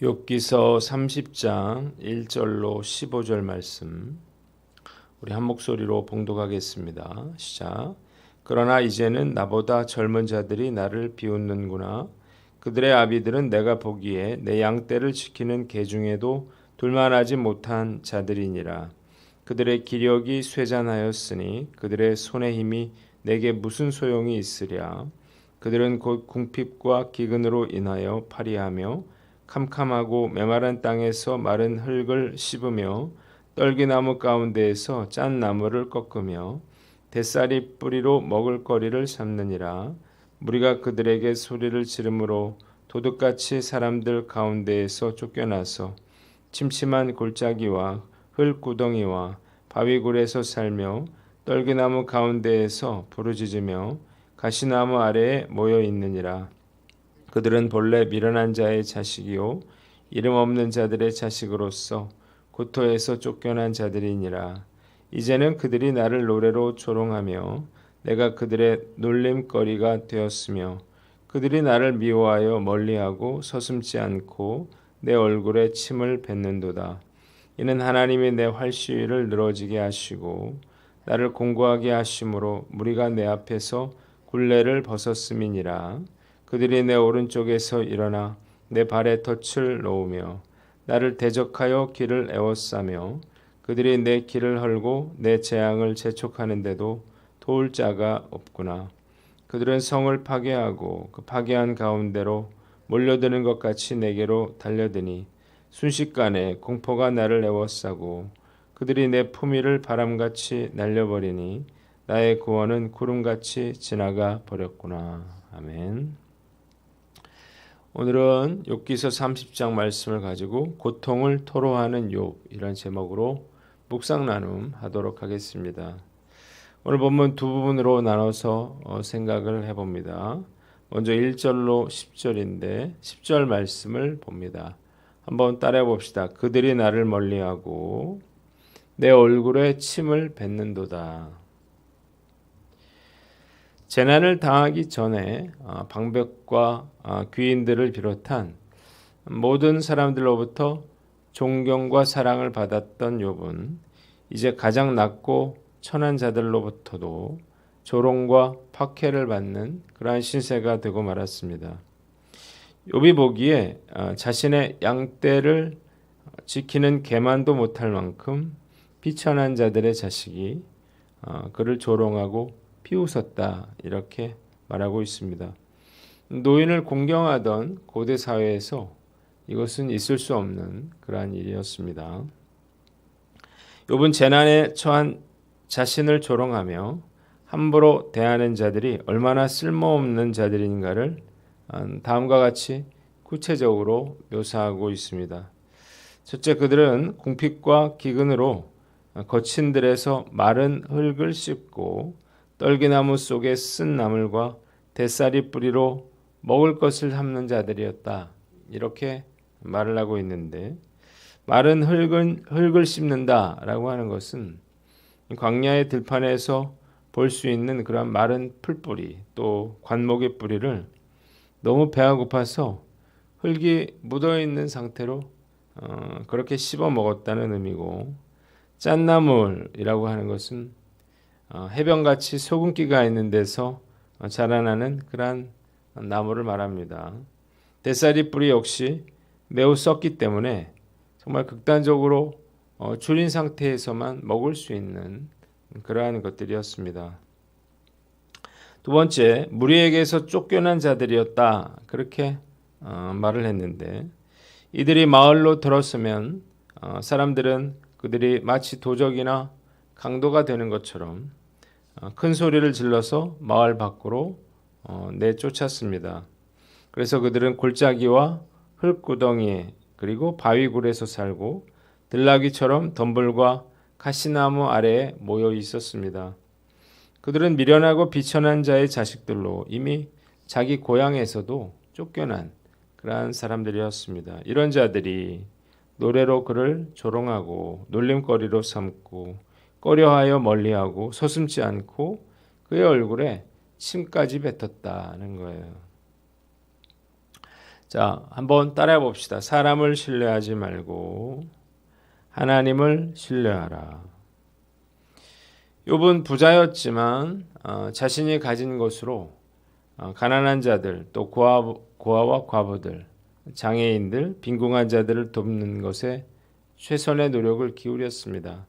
욥기서 30장 1절로 15절 말씀 우리 한 목소리로 봉독하겠습니다. 시작. 그러나 이제는 나보다 젊은 자들이 나를 비웃는구나. 그들의 아비들은 내가 보기에 내 양떼를 지키는 개 중에도 둘만하지 못한 자들이니라. 그들의 기력이 쇠잔하였으니 그들의 손의 힘이 내게 무슨 소용이 있으랴. 그들은 곧 궁핍과 기근으로 인하여 파리하며 캄캄하고 메마른 땅에서 마른 흙을 씹으며 떨기나무 가운데에서 짠 나무를 꺾으며 대싸리 뿌리로 먹을거리를 삼느니라. 무리가 그들에게 소리를 지르므로 도둑같이 사람들 가운데에서 쫓겨나서 침침한 골짜기와 흙구덩이와 바위굴에서 살며 떨기나무 가운데에서 부르짖으며 가시나무 아래에 모여 있느니라. 그들은 본래 미련한 자의 자식이요 이름 없는 자들의 자식으로서 고토에서 쫓겨난 자들이니라. 이제는 그들이 나를 노래로 조롱하며 내가 그들의 놀림거리가 되었으며 그들이 나를 미워하여 멀리하고 서슴지 않고 내 얼굴에 침을 뱉는도다. 이는 하나님이 내 활시위를 늘어지게 하시고 나를 공고하게 하심으로 무리가 내 앞에서 굴레를 벗었음이니라. 그들이 내 오른쪽에서 일어나 내 발에 덫을 놓으며 나를 대적하여 길을 에워싸며 그들이 내 길을 헐고 내 재앙을 재촉하는데도 도울 자가 없구나. 그들은 성을 파괴하고 그 파괴한 가운데로 몰려드는 것 같이 내게로 달려드니 순식간에 공포가 나를 에워싸고 그들이 내 품위를 바람같이 날려버리니 나의 구원은 구름같이 지나가 버렸구나. 아멘. 오늘은 욥기서 30장 말씀을 가지고 고통을 토로하는 욥 이런 제목으로 묵상 나눔 하도록 하겠습니다. 오늘 본문 두 부분으로 나눠서 생각을 해봅니다. 먼저 1절로 10절인데 10절 말씀을 봅니다. 한번 따라해 봅시다. 그들이 나를 멀리하고 내 얼굴에 침을 뱉는도다. 재난을 당하기 전에 방백과 귀인들을 비롯한 모든 사람들로부터 존경과 사랑을 받았던 욥은 이제 가장 낮고 천한 자들로부터도 조롱과 박해를 받는 그러한 신세가 되고 말았습니다. 욥이 보기에 자신의 양떼를 지키는 개만도 못할 만큼 비천한 자들의 자식이 그를 조롱하고 비웃었다 이렇게 말하고 있습니다. 노인을 공경하던 고대 사회에서 이것은 있을 수 없는 그러한 일이었습니다. 욥은 재난에 처한 자신을 조롱하며 함부로 대하는 자들이 얼마나 쓸모없는 자들인가를 다음과 같이 구체적으로 묘사하고 있습니다. 첫째, 그들은 궁핍과 기근으로 거친 들에서 마른 흙을 씹고 떨기나무 속에 쓴 나물과 대싸리 뿌리로 먹을 것을 삼는 자들이었다. 이렇게 말을 하고 있는데 마른 흙을 씹는다라고 하는 것은 광야의 들판에서 볼 수 있는 그런 마른 풀뿌리 또 관목의 뿌리를 너무 배가 고파서 흙이 묻어있는 상태로 그렇게 씹어 먹었다는 의미고 짠나물이라고 하는 것은 해변같이 소금기가 있는 데서 자라나는 그러한 나무를 말합니다. 대싸리 뿌리 역시 매우 썩기 때문에 정말 극단적으로 줄인 상태에서만 먹을 수 있는 그러한 것들이었습니다. 두 번째, 무리에게서 쫓겨난 자들이었다. 그렇게 말을 했는데 이들이 마을로 들었으면 사람들은 그들이 마치 도적이나 강도가 되는 것처럼 큰 소리를 질러서 마을 밖으로 내쫓았습니다. 그래서 그들은 골짜기와 흙구덩이 그리고 바위굴에서 살고 들나귀처럼 덤불과 가시나무 아래에 모여 있었습니다. 그들은 미련하고 비천한 자의 자식들로 이미 자기 고향에서도 쫓겨난 그러한 사람들이었습니다. 이런 자들이 노래로 그를 조롱하고 놀림거리로 삼고 꺼려하여 멀리하고 서슴지 않고 그의 얼굴에 침까지 뱉었다는 거예요. 자, 한번 따라해 봅시다. 사람을 신뢰하지 말고 하나님을 신뢰하라. 욥은 부자였지만 자신이 가진 것으로 가난한 자들, 또 고아와 과부들, 장애인들, 빈궁한 자들을 돕는 것에 최선의 노력을 기울였습니다.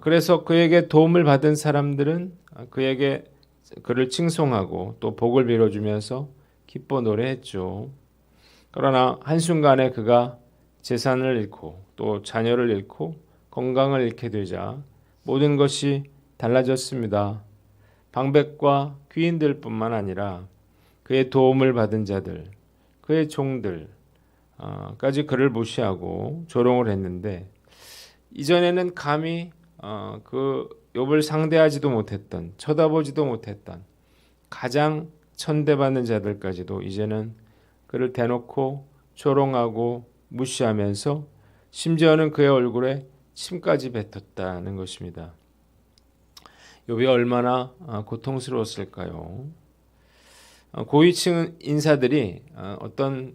그래서 그에게 도움을 받은 사람들은 그를 칭송하고 또 복을 빌어주면서 기뻐 노래했죠. 그러나 한순간에 그가 재산을 잃고 또 자녀를 잃고 건강을 잃게 되자 모든 것이 달라졌습니다. 방백과 귀인들뿐만 아니라 그의 도움을 받은 자들, 그의 종들까지 그를 무시하고 조롱을 했는데 이전에는 감히 그 욥을 상대하지도 못했던, 쳐다보지도 못했던 가장 천대받는 자들까지도 이제는 그를 대놓고 조롱하고 무시하면서 심지어는 그의 얼굴에 침까지 뱉었다는 것입니다. 욥이 얼마나 고통스러웠을까요? 고위층 인사들이 어떤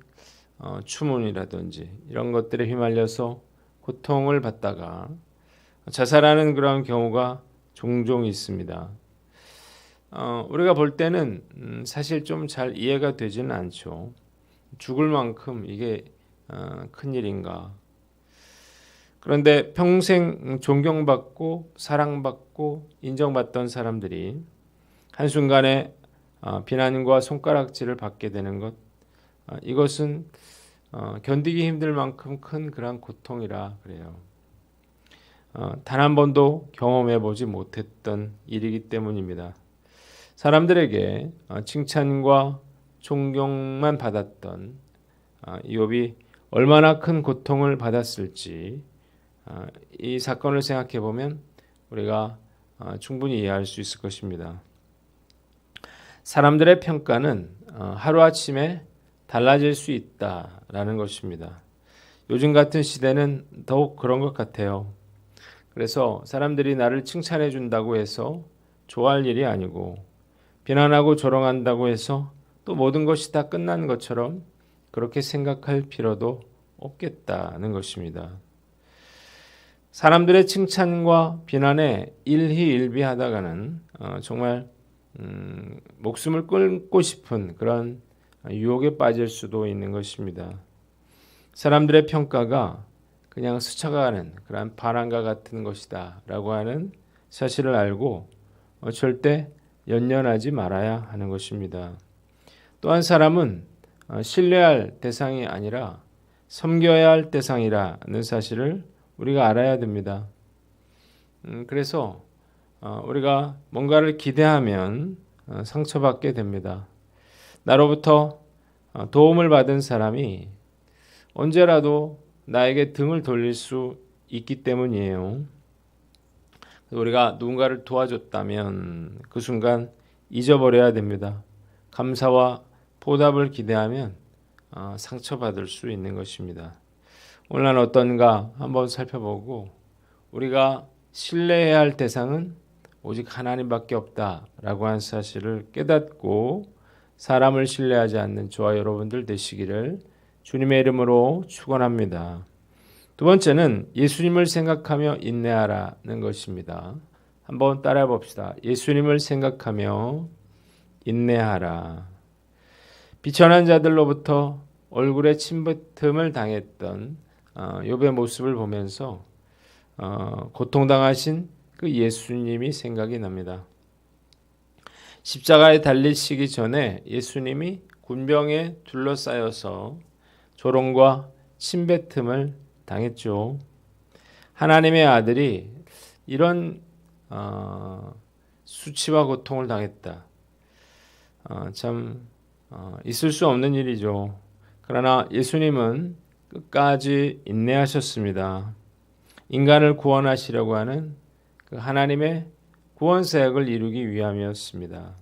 추문이라든지 이런 것들에 휘말려서 고통을 받다가 자살하는 그런 경우가 종종 있습니다. 우리가 볼 때는 사실 좀 잘 이해가 되지는 않죠. 죽을 만큼 이게 큰일인가. 그런데 평생 존경받고 사랑받고 인정받던 사람들이 한순간에 비난과 손가락질을 받게 되는 것, 이것은 견디기 힘들 만큼 큰 그런 고통이라 그래요. 단 한 번도 경험해 보지 못했던 일이기 때문입니다. 사람들에게 칭찬과 존경만 받았던 이욥이 얼마나 큰 고통을 받았을지 이 사건을 생각해 보면 우리가 충분히 이해할 수 있을 것입니다. 사람들의 평가는 하루아침에 달라질 수 있다라는 것입니다. 요즘 같은 시대는 더욱 그런 것 같아요. 그래서 사람들이 나를 칭찬해 준다고 해서 좋아할 일이 아니고 비난하고 조롱한다고 해서 또 모든 것이 다 끝난 것처럼 그렇게 생각할 필요도 없겠다는 것입니다. 사람들의 칭찬과 비난에 일희일비하다가는 정말 목숨을 끊고 싶은 그런 유혹에 빠질 수도 있는 것입니다. 사람들의 평가가 그냥 스쳐가는 그런 바람과 같은 것이다 라고 하는 사실을 알고 절대 연연하지 말아야 하는 것입니다. 또한 사람은 신뢰할 대상이 아니라 섬겨야 할 대상이라는 사실을 우리가 알아야 됩니다. 그래서 우리가 뭔가를 기대하면 상처받게 됩니다. 나로부터 도움을 받은 사람이 언제라도 나에게 등을 돌릴 수 있기 때문이에요. 우리가 누군가를 도와줬다면 그 순간 잊어버려야 됩니다. 감사와 보답을 기대하면 상처받을 수 있는 것입니다. 오늘 난 어떤가 한번 살펴보고 우리가 신뢰해야 할 대상은 오직 하나님밖에 없다라고 하는 사실을 깨닫고 사람을 신뢰하지 않는 저와 여러분들 되시기를 주님의 이름으로 축원합니다. 두 번째는 예수님을 생각하며 인내하라는 것입니다. 한번 따라해 봅시다. 예수님을 생각하며 인내하라. 비천한 자들로부터 얼굴에 침뱉음을 당했던 욥의 모습을 보면서 고통당하신 그 예수님이 생각이 납니다. 십자가에 달리시기 전에 예수님이 군병에 둘러싸여서 조롱과 침뱉음을 당했죠. 하나님의 아들이 이런 수치와 고통을 당했다. 참 있을 수 없는 일이죠. 그러나 예수님은 끝까지 인내하셨습니다. 인간을 구원하시려고 하는 그 하나님의 구원 사역을 이루기 위함이었습니다.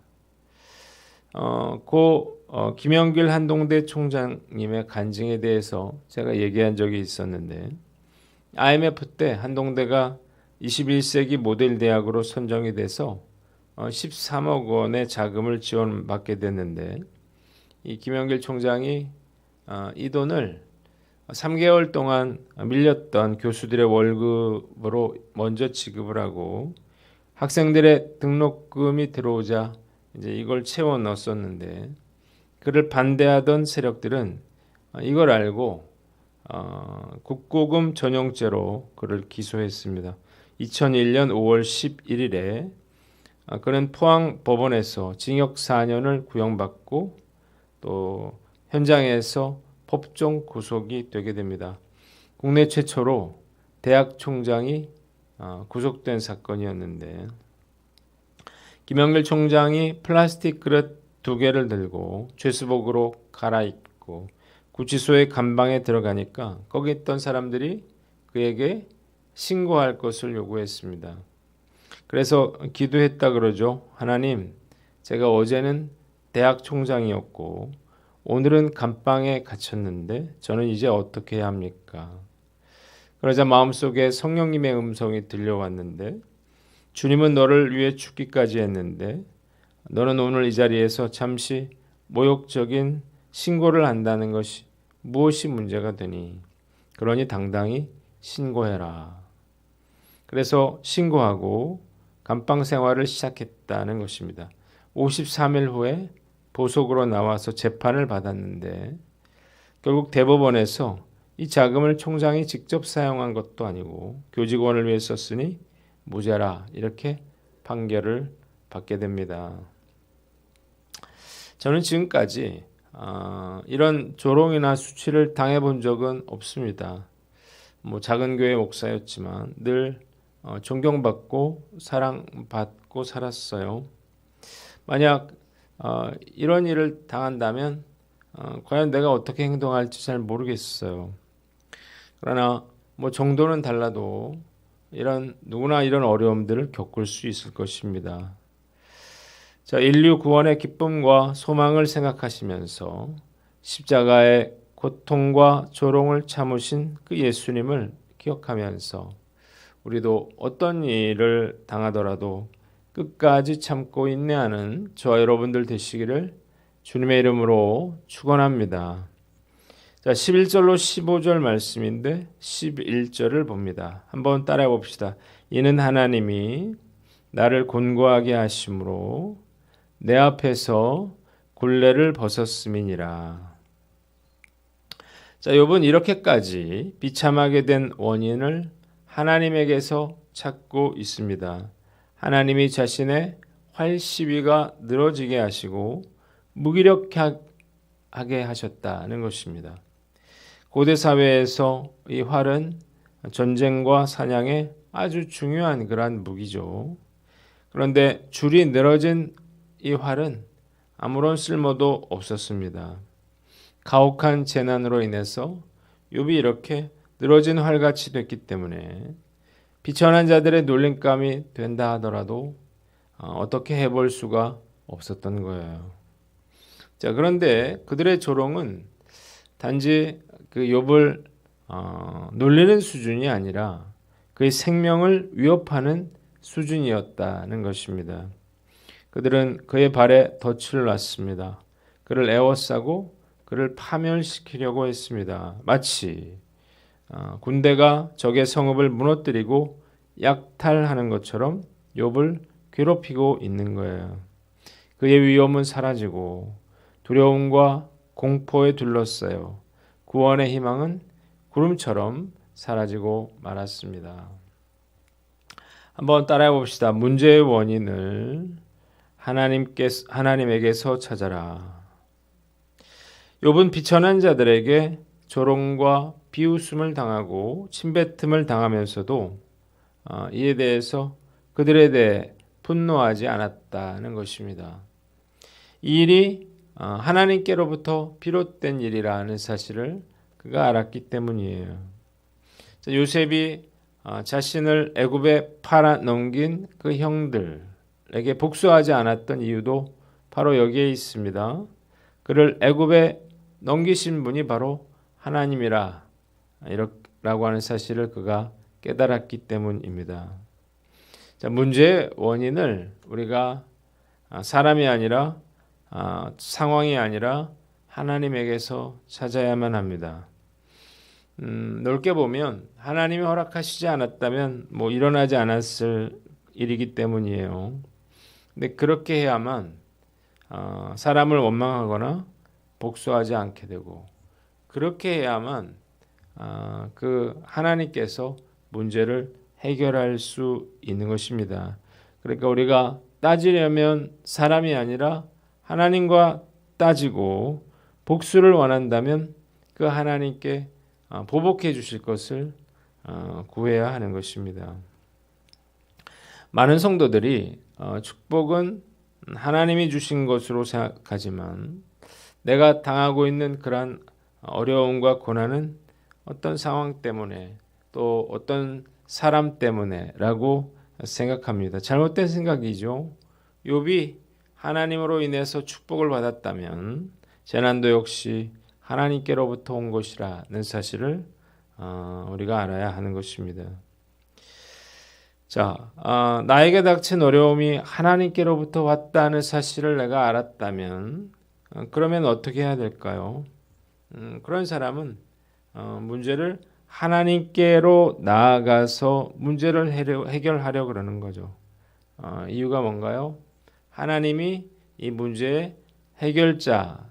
김영길 한동대 총장님의 간증에 대해서 제가 얘기한 적이 있었는데 IMF 때 한동대가 21세기 모델 대학으로 선정이 돼서 13억 원의 자금을 지원받게 됐는데 이 김영길 총장이 이 돈을 3개월 동안 밀렸던 교수들의 월급으로 먼저 지급을 하고 학생들의 등록금이 들어오자 이제 이걸 채워 넣었었는데 그를 반대하던 세력들은 이걸 알고 국고금 전용죄로 그를 기소했습니다. 2001년 5월 11일에 그는 포항 법원에서 징역 4년을 구형받고 또 현장에서 법정 구속이 되게 됩니다. 국내 최초로 대학 총장이 구속된 사건이었는데 김영길 총장이 플라스틱 그릇 2개를 들고 죄수복으로 갈아입고 구치소의 감방에 들어가니까 거기 있던 사람들이 그에게 신고할 것을 요구했습니다. 그래서 기도했다 그러죠. 하나님, 제가 어제는 대학 총장이었고 오늘은 감방에 갇혔는데 저는 이제 어떻게 해야 합니까? 그러자 마음속에 성령님의 음성이 들려왔는데 주님은 너를 위해 죽기까지 했는데 너는 오늘 이 자리에서 잠시 모욕적인 신고를 한다는 것이 무엇이 문제가 되니? 그러니 당당히 신고해라. 그래서 신고하고 감방 생활을 시작했다는 것입니다. 53일 후에 보석으로 나와서 재판을 받았는데 결국 대법원에서 이 자금을 총장이 직접 사용한 것도 아니고 교직원을 위해 썼으니 무죄라 이렇게 판결을 받게 됩니다. 저는 지금까지 이런 조롱이나 수치를 당해본 적은 없습니다. 작은 교회 목사였지만 늘 존경받고 사랑받고 살았어요. 만약 이런 일을 당한다면 과연 내가 어떻게 행동할지 잘 모르겠어요. 그러나 정도는 달라도 누구나 이런 어려움들을 겪을 수 있을 것입니다. 자, 인류 구원의 기쁨과 소망을 생각하시면서 십자가의 고통과 조롱을 참으신 그 예수님을 기억하면서 우리도 어떤 일을 당하더라도 끝까지 참고 인내하는 저와 여러분들 되시기를 주님의 이름으로 축원합니다. 자, 11절로 15절 말씀인데 11절을 봅니다. 한번 따라해 봅시다. 이는 하나님이 나를 곤고하게 하심으로 내 앞에서 굴레를 벗었음이니라. 자, 욥은 이렇게까지 비참하게 된 원인을 하나님에게서 찾고 있습니다. 하나님이 자신의 활 시위가 늘어지게 하시고 무기력하게 하셨다는 것입니다. 고대 사회에서 이 활은 전쟁과 사냥에 아주 중요한 그러한 무기죠. 그런데 줄이 늘어진 이 활은 아무런 쓸모도 없었습니다. 가혹한 재난으로 인해서 욥이 이렇게 늘어진 활같이 됐기 때문에 비천한 자들의 놀림감이 된다 하더라도 어떻게 해볼 수가 없었던 거예요. 자, 그런데 그들의 조롱은 단지 그 욥을 놀리는 수준이 아니라 그의 생명을 위협하는 수준이었다는 것입니다. 그들은 그의 발에 덫을 놨습니다. 그를 에워싸고 그를 파멸시키려고 했습니다. 마치 군대가 적의 성읍을 무너뜨리고 약탈하는 것처럼 욥을 괴롭히고 있는 거예요. 그의 위험은 사라지고 두려움과 공포에 둘러싸여 구원의 희망은 구름처럼 사라지고 말았습니다. 한번 따라해 봅시다. 문제의 원인을 하나님에게서 찾아라. 욥은 비천한 자들에게 조롱과 비웃음을 당하고 침뱉음을 당하면서도 이에 대해서 그들에 대해 분노하지 않았다는 것입니다. 이 일이 하나님께로부터 비롯된 일이라는 사실을 그가 알았기 때문이에요. 요셉이 자신을 애굽에 팔아넘긴 그 형들에게 복수하지 않았던 이유도 바로 여기에 있습니다. 그를 애굽에 넘기신 분이 바로 하나님이라 라고 하는 사실을 그가 깨달았기 때문입니다. 자, 문제의 원인을 우리가 사람이 아니라 상황이 아니라 하나님에게서 찾아야만 합니다. 넓게 보면 하나님이 허락하시지 않았다면 일어나지 않았을 일이기 때문이에요. 근데 그렇게 해야만 사람을 원망하거나 복수하지 않게 되고, 그렇게 해야만 그 하나님께서 문제를 해결할 수 있는 것입니다. 그러니까 우리가 따지려면 사람이 아니라 하나님과 따지고, 복수를 원한다면 그 하나님께 보복해 주실 것을 구해야 하는 것입니다. 많은 성도들이 축복은 하나님이 주신 것으로 생각하지만, 내가 당하고 있는 그러한 어려움과 고난은 어떤 상황 때문에, 또 어떤 사람 때문에라고 생각합니다. 잘못된 생각이죠. 욥이 하나님으로 인해서 축복을 받았다면 재난도 역시 하나님께로부터 온 것이라는 사실을 우리가 알아야 하는 것입니다. 자, 나에게 닥친 어려움이 하나님께로부터 왔다는 사실을 내가 알았다면 그러면 어떻게 해야 될까요? 그런 사람은 문제를 하나님께로 나아가서 문제를 해결하려 그러는 거죠. 이유가 뭔가요? 하나님이 이 문제의 해결자이시기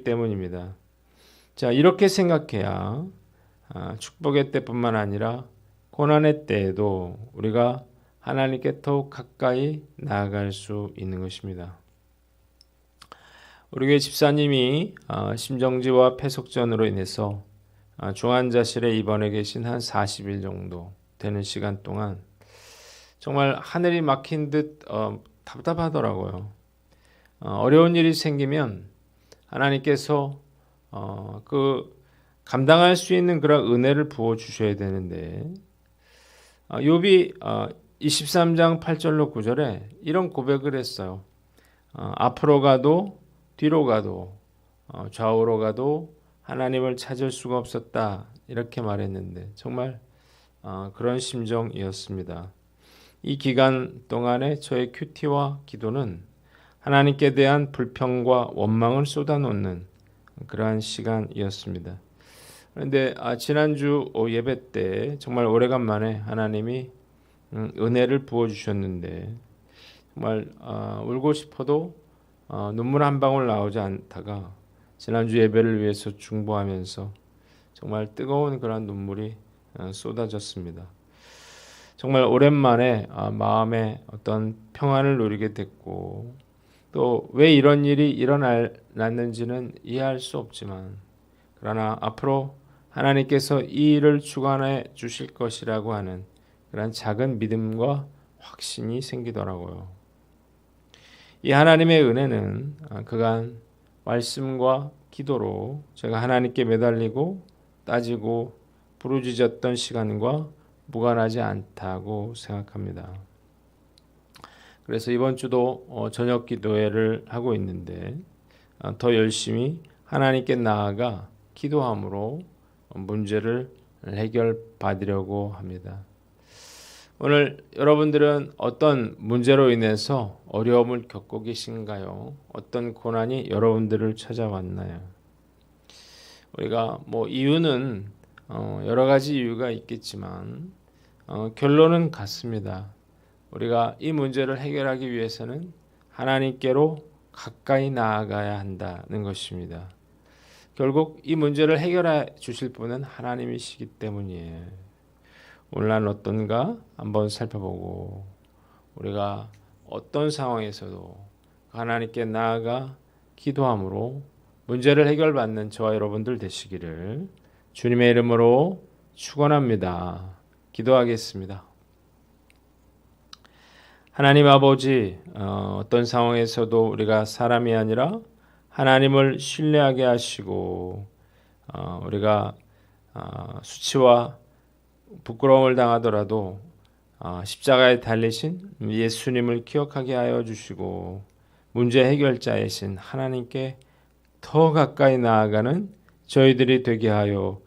때문입니다. 자, 이렇게 생각해야 축복의 때뿐만 아니라 고난의 때에도 우리가 하나님께 더욱 가까이 나아갈 수 있는 것입니다. 우리 교회 집사님이 심정지와 폐속전으로 인해서 중환자실에 입원해 계신 한 40일 정도 되는 시간 동안 정말 하늘이 막힌 듯 답답하더라고요. 어려운 일이 생기면 하나님께서 그 감당할 수 있는 그런 은혜를 부어 주셔야 되는데, 욥이 23장 8절로 9절에 이런 고백을 했어요. 앞으로 가도 뒤로 가도 좌우로 가도 하나님을 찾을 수가 없었다, 이렇게 말했는데 정말 그런 심정이었습니다. 이 기간 동안에 저의 큐티와 기도는 하나님께 대한 불평과 원망을 쏟아놓는 그러한 시간이었습니다. 그런데 지난주 예배 때 정말 오래간만에 하나님이 은혜를 부어주셨는데, 정말 울고 싶어도 눈물 한 방울 나오지 않다가 지난주 예배를 위해서 중보하면서 정말 뜨거운 그런 눈물이 쏟아졌습니다. 정말 오랜만에 마음에 어떤 평안을 누리게 됐고, 또 왜 이런 일이 일어났는지는 이해할 수 없지만, 그러나 앞으로 하나님께서 이 일을 주관해 주실 것이라고 하는 그런 작은 믿음과 확신이 생기더라고요. 이 하나님의 은혜는 그간 말씀과 기도로 제가 하나님께 매달리고 따지고 부르짖었던 시간과 무관하지 않다고 생각합니다. 그래서 이번 주도 저녁 기도회를 하고 있는데 더 열심히 하나님께 나아가 기도함으로 문제를 해결받으려고 합니다. 오늘 여러분들은 어떤 문제로 인해서 어려움을 겪고 계신가요? 어떤 고난이 여러분들을 찾아왔나요? 우리가 이유는 여러 가지 이유가 있겠지만 결론은 같습니다. 우리가 이 문제를 해결하기 위해서는 하나님께로 가까이 나아가야 한다는 것입니다. 결국 이 문제를 해결해 주실 분은 하나님이시기 때문이에요. 오늘 난 어떤가 한번 살펴보고, 우리가 어떤 상황에서도 하나님께 나아가 기도함으로 문제를 해결받는 저와 여러분들 되시기를 주님의 이름으로 축원합니다. 기도하겠습니다. 하나님 아버지, 어떤 상황에서도 우리가 사람이 아니라 하나님을 신뢰하게 하시고, 우리가 수치와 부끄러움을 당하더라도 십자가에 달리신 예수님을 기억하게 하여 주시고, 문제 해결자이신 하나님께 더 가까이 나아가는 저희들이 되게 하여